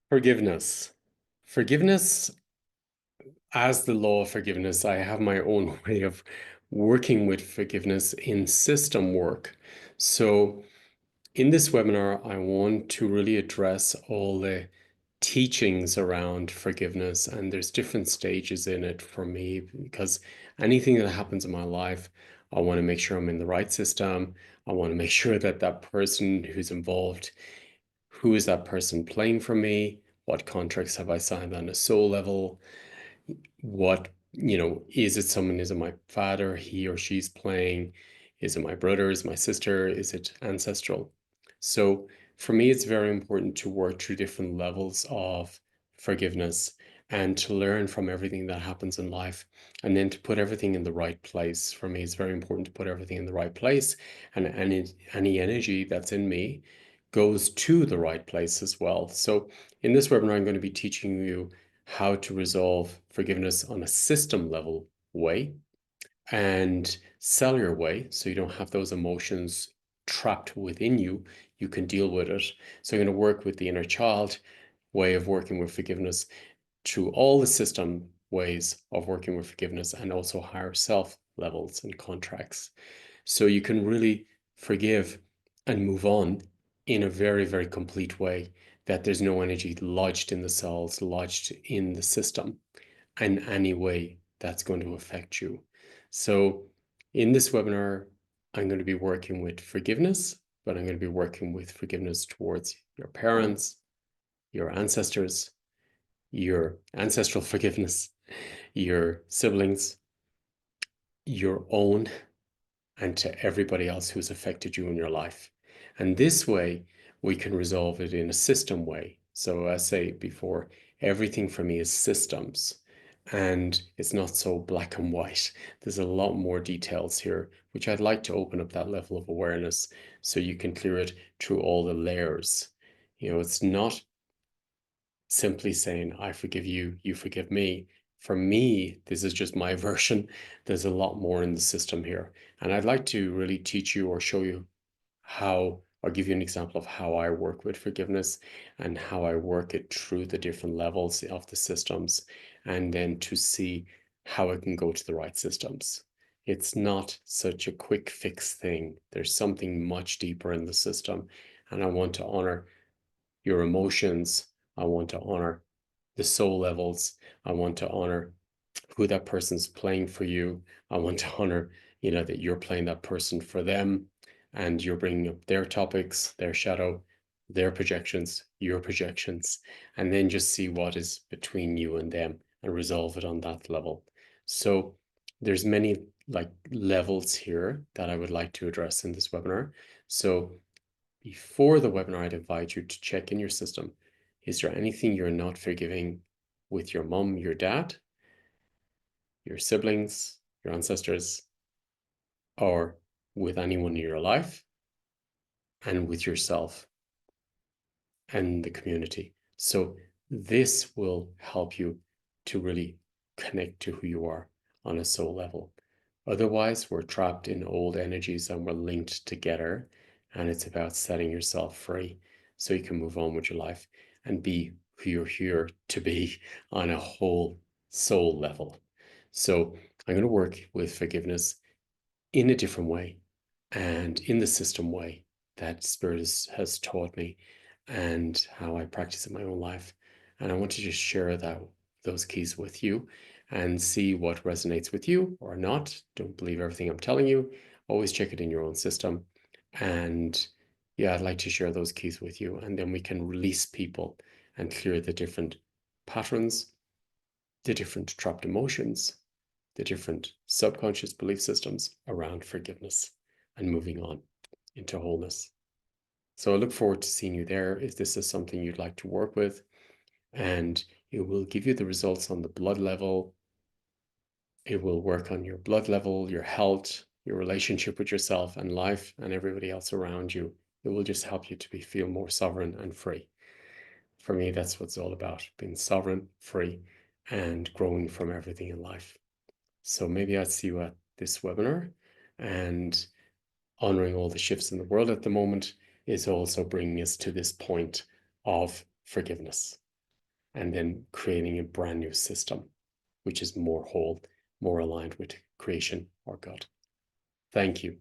Forgiveness. Forgiveness, as the law of forgiveness, I have my own way of working with forgiveness in system work. So, in this webinar, I want to really address all the teachings around forgiveness, and there's different stages in it for me because anything that happens in my life, I want to make sure I'm in the right system. I want to make sure that that person who's involved, who is that person playing for me? What contracts have I signed on a soul level? What, is it someone, is it my father, he or she's playing? Is it my brother, is it my sister? Is it ancestral? So for me, it's very important to work through different levels of forgiveness and to learn from everything that happens in life and then to put everything in the right place. For me, it's very important to put everything in the right place, and any energy that's in me goes to the right place as well. So in this webinar, I'm going to be teaching you how to resolve forgiveness on a system level way and cellular way, so you don't have those emotions trapped within you. You can deal with it. So I'm going to work with the inner child way of working with forgiveness through all the system ways of working with forgiveness and also higher self levels and contracts. So you can really forgive and move on in a very, very complete way, that there's no energy lodged in the cells, lodged in the system in any way that's going to affect you. So in this webinar, I'm going to be working with forgiveness, but I'm going to be working with forgiveness towards your parents, your ancestors, your ancestral forgiveness, your siblings, your own, and to everybody else who's affected you in your life. And this way, we can resolve it in a system way. So, as I say before, everything for me is systems, and it's not so black and white. There's a lot more details here, which I'd like to open up that level of awareness so you can clear it through all the layers. It's not simply saying, I forgive you, you forgive me. For me, this is just my version. There's a lot more in the system here. And I'd like to really teach you or show you how, or give you an example of how I work with forgiveness and how I work it through the different levels of the systems, and then to see how it can go to the right systems. It's not such a quick fix thing. There's something much deeper in the system. And I want to honor your emotions. I want to honor the soul levels. I want to honor who that person's playing for you. I want to honor, that you're playing that person for them, and you're bringing up their topics, their shadow, their projections, your projections, and then just see what is between you and them and resolve it on that level. So there's many like levels here that I would like to address in this webinar. So before the webinar, I'd invite you to check in your system. Is there anything you're not forgiving with your mom, your dad, your siblings, your ancestors, or with anyone in your life, and with yourself and the community? So this will help you to really connect to who you are on a soul level. Otherwise, we're trapped in old energies and we're linked together. And it's about setting yourself free so you can move on with your life and be who you're here to be on a whole soul level. So I'm going to work with forgiveness in a different way and in the system way that Spirit has taught me and how I practice in my own life. And I want to just share those keys with you and see what resonates with you or not. Don't believe everything I'm telling you. Always check it in your own system. And yeah, I'd like to share those keys with you. And then we can release people and clear the different patterns, the different trapped emotions, the different subconscious belief systems around forgiveness and moving on into wholeness. So I look forward to seeing you there if this is something you'd like to work with. And it will give you the results on the blood level. It will work on your blood level, your health, your relationship with yourself and life and everybody else around you. It will just help you to feel more sovereign and free. For me, that's what it's all about, being sovereign, free, and growing from everything in life. So maybe I'll see you at this webinar. And honoring all the shifts in the world at the moment is also bringing us to this point of forgiveness. and then creating a brand new system, which is more whole, more aligned with creation or God. Thank you.